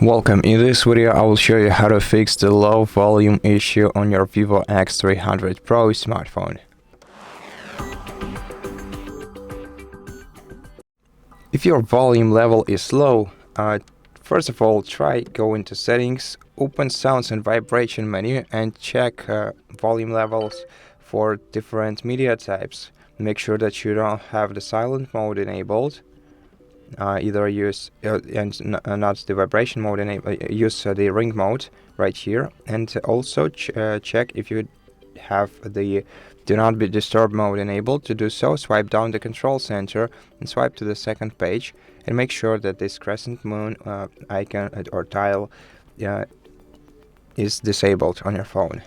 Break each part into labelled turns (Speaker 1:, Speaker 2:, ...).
Speaker 1: Welcome. In this video I will show you how to fix the low volume issue on your VIVO X300 Pro smartphone. If your volume level is low, first of all try go into settings, open sounds and vibration menu and check volume levels for different media types. Make sure that you don't have the silent mode enabled. Either use not the vibration mode, use the ring mode right here, and also check if you have the do not be disturbed mode enabled. To do so, swipe down the control center and swipe to the second page and make sure that this crescent moon icon or tile is disabled on your phone.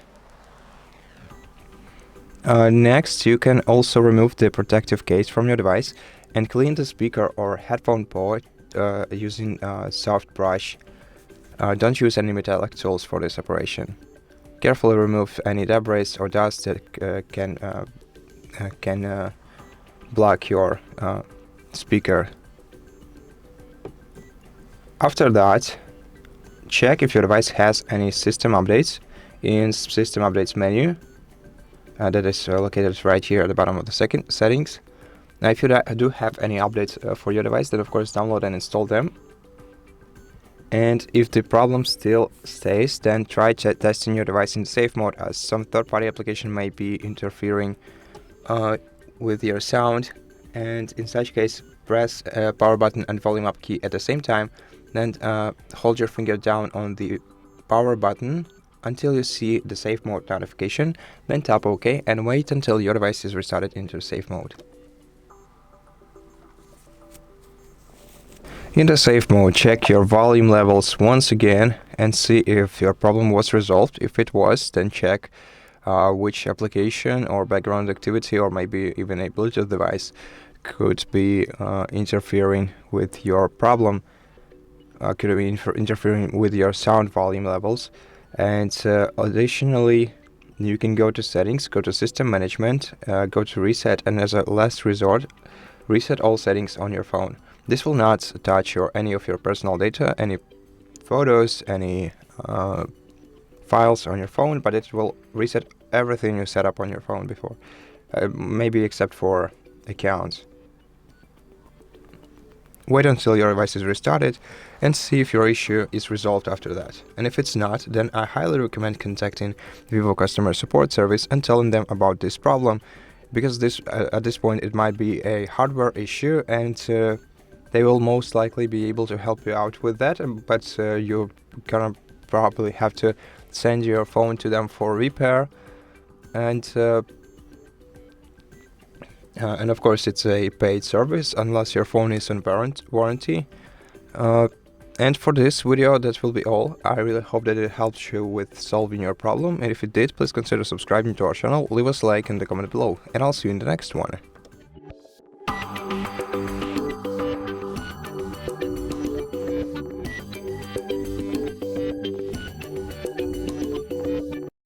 Speaker 1: Next, you can also remove the protective case from your device and clean the speaker or headphone port using a soft brush. Don't use any metallic tools for this operation. Carefully remove any debris or dust that can block your speaker. After that, check if your device has any system updates. In system updates menu, that is located right here at the bottom of the second settings. Now, if you do have any updates for your device, then of course download and install them. And if the problem still stays, then try testing your device in safe mode, as some third-party application may be interfering with your sound. And in such case, press power button and volume up key at the same time. Then hold your finger down on the power button until you see the safe mode notification. Then tap OK and wait until your device is restarted into safe mode. In the safe mode, check your volume levels once again and see if your problem was resolved. If it was, then check which application or background activity or maybe even a Bluetooth device could be interfering with your problem, could be interfering with your sound volume levels. And additionally, you can go to settings, go to system management, go to reset, and as a last resort, reset all settings on your phone. This will not touch any of your personal data, any photos, any files on your phone, but it will reset everything you set up on your phone before, maybe except for accounts. Wait until your device is restarted and see if your issue is resolved after that. And if it's not, then I highly recommend contacting Vivo customer support service and telling them about this problem, because at this point it might be a hardware issue, and they will most likely be able to help you out with that, but you're gonna probably have to send your phone to them for repair, and of course it's a paid service unless your phone is on warranty. And for this video, that will be all. I really hope that it helped you with solving your problem, and if it did, please consider subscribing to our channel, leave us a like in the comment below, and I'll see you in the next one.